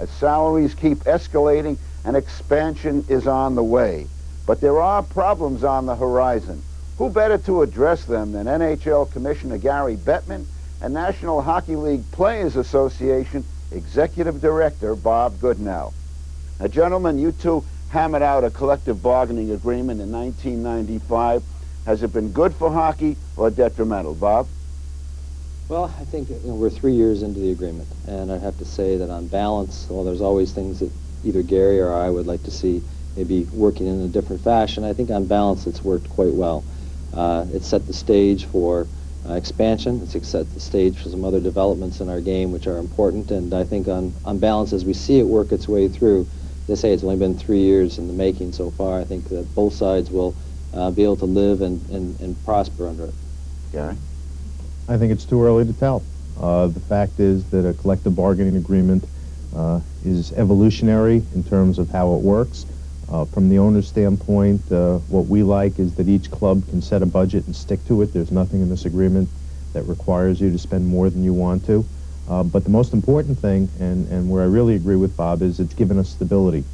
as salaries keep escalating and expansion is on the way. But there are problems on the horizon. Who better to address them than NHL Commissioner Gary Bettman and National Hockey League Players Association Executive Director Bob Goodenow. Now, gentlemen, you two hammered out a collective bargaining agreement in 1995. Has it been good for hockey or detrimental, Bob? Well, I think we're 3 years into the agreement, and I'd have to say that on balance, while there's always things that either Gary or I would like to see maybe working in a different fashion, I think on balance it's worked quite well. It set the stage for expansion. It's set the stage for some other developments in our game which are important, and I think on balance, as we see it work its way through, they say it's only been 3 years in the making so far. I think that both sides will be able to live and prosper under it. Gary? I think it's too early to tell. The fact is that a collective bargaining agreement is evolutionary in terms of how it works. From the owner's standpoint, what we like is that each club can set a budget and stick to it. There's nothing in this agreement that requires you to spend more than you want to. But the most important thing, and where I really agree with Bob, is it's given us stability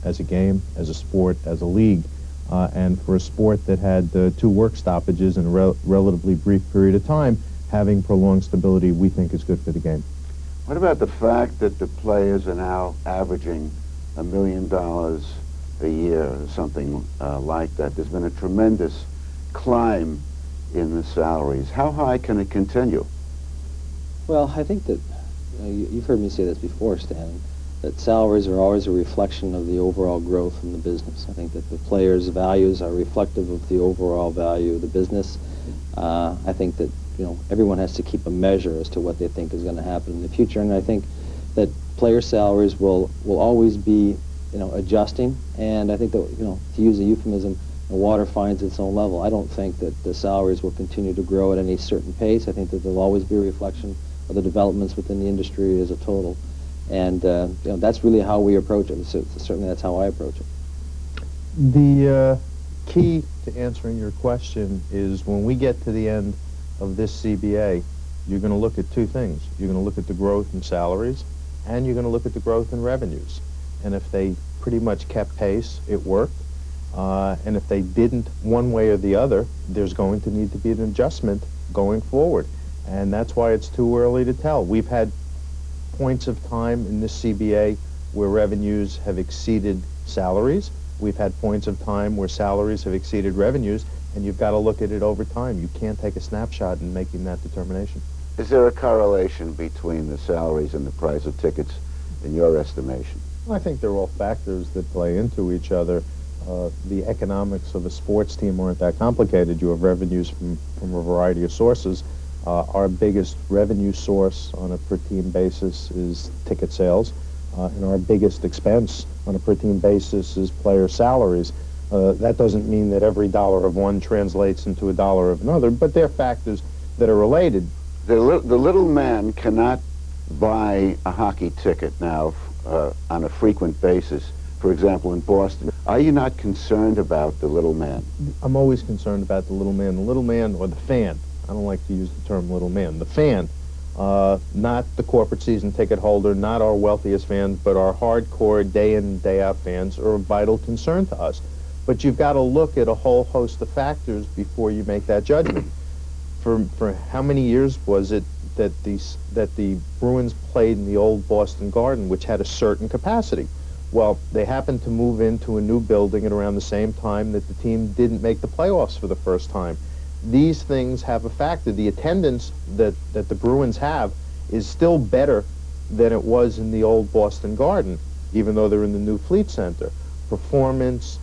as a game, as a sport, as a league. And for a sport that had 2 work stoppages in a relatively brief period of time, having prolonged stability we think is good for the game. What about the fact that the players are now averaging $1 million a year or something like that? There's been a tremendous climb in the salaries. How high can it continue? Well, I think that you've heard me say this before, Stan, that salaries are always a reflection of the overall growth in the business. I think that the players' values are reflective of the overall value of the business. I think that everyone has to keep a measure as to what they think is going to happen in the future, and I think that player salaries will always be adjusting, and I think that to use a euphemism, the water finds its own level. I don't think that the salaries will continue to grow at any certain pace. I think that there'll always be a reflection of the developments within the industry as a total, and that's really how we approach it. So certainly that's how I approach it. The key to answering your question is when we get to the end of this CBA, you're going to look at 2 things. You're going to look at the growth in salaries, and you're going to look at the growth in revenues. And if they pretty much kept pace, it worked. And if they didn't one way or the other, there's going to need to be an adjustment going forward. And that's why it's too early to tell. We've had points of time in this CBA where revenues have exceeded salaries. We've had points of time where salaries have exceeded revenues, and you've got to look at it over time. You can't take a snapshot in making that determination. Is there a correlation between the salaries and the price of tickets in your estimation? I think they're all factors that play into each other. The economics of a sports team aren't that complicated. You have revenues from a variety of sources. Our biggest revenue source on a per-team basis is ticket sales, and our biggest expense on a per-team basis is player salaries. That doesn't mean that every dollar of one translates into a dollar of another, but they're factors that are related. The little man cannot buy a hockey ticket now on a frequent basis, for example, in Boston. Are you not concerned about the little man? I'm always concerned about the little man. The little man, or the fan. I don't like to use the term little man. The fan, not the corporate season ticket holder, not our wealthiest fans, but our hardcore day-in, day-out fans are of vital concern to us. But you've got to look at a whole host of factors before you make that judgment. For how many years was it that the Bruins played in the old Boston Garden, which had a certain capacity? Well, they happened to move into a new building at around the same time that the team didn't make the playoffs for the first time. These things have a factor. The attendance that the Bruins have is still better than it was in the old Boston Garden, even though they're in the new Fleet Center. Performance,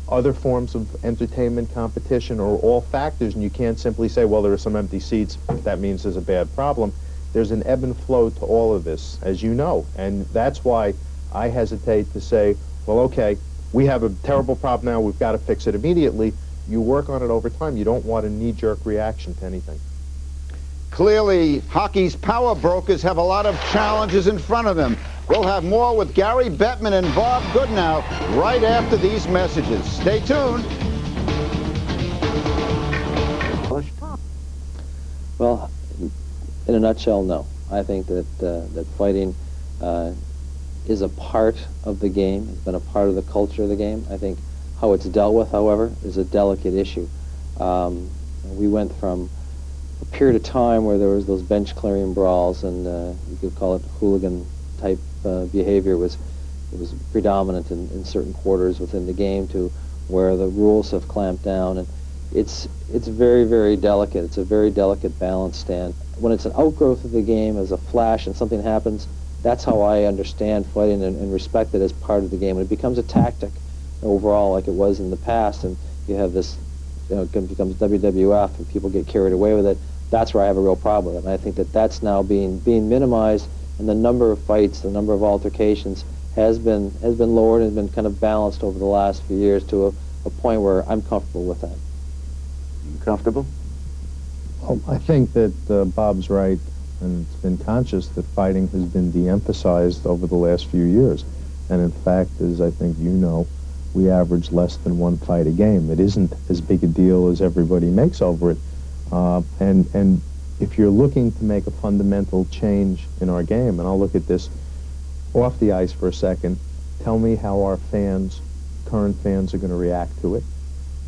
other forms of entertainment competition are all factors, and you can't simply say, well, there are some empty seats, that means there's a bad problem. There's an ebb and flow to all of this, as you know, and that's why I hesitate to say, well, okay, we have a terrible problem now, we've got to fix it immediately. You work on it over time. You don't want a knee-jerk reaction to anything. Clearly, hockey's power brokers have a lot of challenges in front of them. We'll have more with Gary Bettman and Bob Goodenow right after these messages. Stay tuned. Well, in a nutshell, no. I think that that fighting is a part of the game. It's been a part of the culture of the game. I think how it's dealt with, however, is a delicate issue. We went from a period of time where there was those bench clearing brawls, and you could call it hooligan type behavior. It was predominant in certain quarters within the game, to where the rules have clamped down, and it's very, very delicate. It's a very delicate balance, Stan. When it's an outgrowth of the game, as a flash, and something happens, that's how I understand fighting and respect it as part of the game. When it becomes a tactic overall, like it was in the past, and you have this, it becomes WWF, and people get carried away with it, that's where I have a real problem with it. And I think that that's now being minimized, and the number of fights, the number of altercations has been lowered and been kind of balanced over the last few years to a point where I'm comfortable with that. You comfortable? Well, I think that Bob's right, and it's been conscious that fighting has been de-emphasized over the last few years. And in fact, as I think you know, we average less than one fight a game. It isn't as big a deal as everybody makes over it. And if you're looking to make a fundamental change in our game, and I'll look at this off the ice for a second, tell me how our fans, current fans, are going to react to it.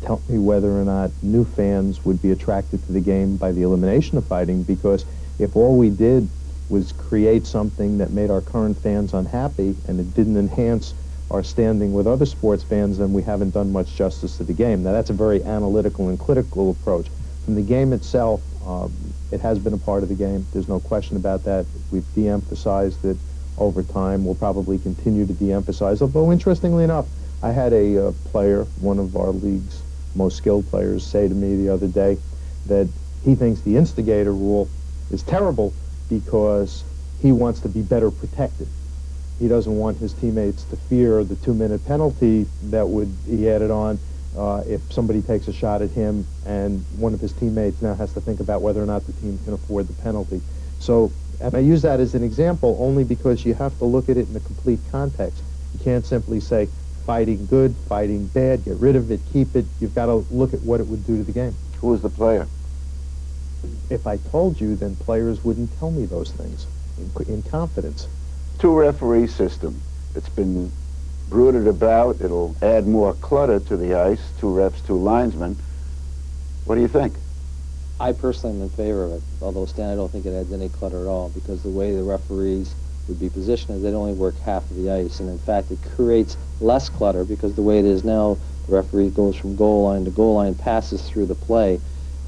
Tell me whether or not new fans would be attracted to the game by the elimination of fighting, because if all we did was create something that made our current fans unhappy and it didn't enhance our standing with other sports fans, then we haven't done much justice to the game. Now, that's a very analytical and critical approach. From the game itself, it has been a part of the game. There's no question about that. We've de-emphasized it over time. We'll probably continue to de-emphasize. Although, interestingly enough, I had a player, one of our league's most skilled players, say to me the other day that he thinks the instigator rule is terrible because he wants to be better protected. He doesn't want his teammates to fear the 2-minute penalty that would be added on if somebody takes a shot at him and one of his teammates now has to think about whether or not the team can afford the penalty. So, and I use that as an example only because you have to look at it in a complete context. You can't simply say fighting good, fighting bad, get rid of it, keep it. You've got to look at what it would do to the game. Who was the player? If I told you, then players wouldn't tell me those things in confidence. Two-referee system. It's been brooded about. It'll add more clutter to the ice. 2 refs, 2 linesmen. What do you think? I personally am in favor of it, although, Stan, I don't think it adds any clutter at all, because the way the referees would be positioned is they'd only work half of the ice, and in fact it creates less clutter because the way it is now, the referee goes from goal line to goal line, passes through the play.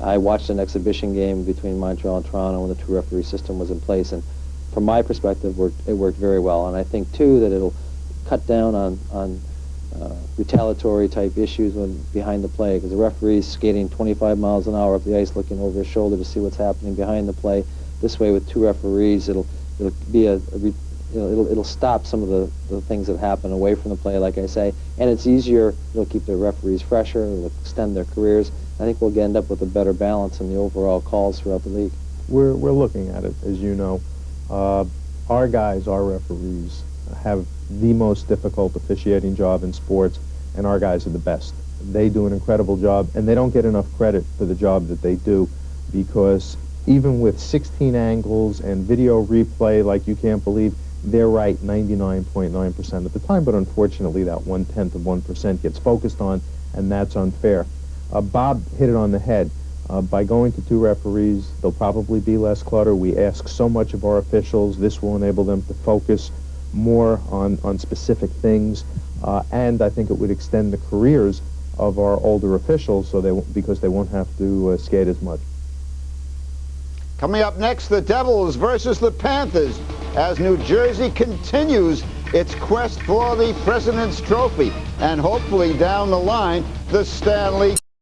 I watched an exhibition game between Montreal and Toronto when the 2-referee system was in place, and from my perspective, it worked very well. And I think, too, that it'll cut down on retaliatory type issues behind the play, because the referee's skating 25 miles an hour up the ice looking over his shoulder to see what's happening behind the play. This way, with 2 referees, it'll be it'll stop some of the things that happen away from the play, like I say, and it's easier. It'll keep the referees fresher. It'll extend their careers. I think we'll end up with a better balance in the overall calls throughout the league. We're looking at it, as you know. Our guys, our referees, have the most difficult officiating job in sports, and our guys are the best. They do an incredible job, and they don't get enough credit for the job that they do, because even with 16 angles and video replay like you can't believe, they're right 99.9% of the time, but unfortunately that 1/10 of 1% gets focused on, and that's unfair. Bob hit it on the head. By going to 2 referees, there'll probably be less clutter. We ask so much of our officials. This will enable them to focus more on specific things, and I think it would extend the careers of our older officials because they won't have to skate as much. Coming up next, the Devils versus the Panthers as New Jersey continues its quest for the President's Trophy and hopefully down the line, the Stanley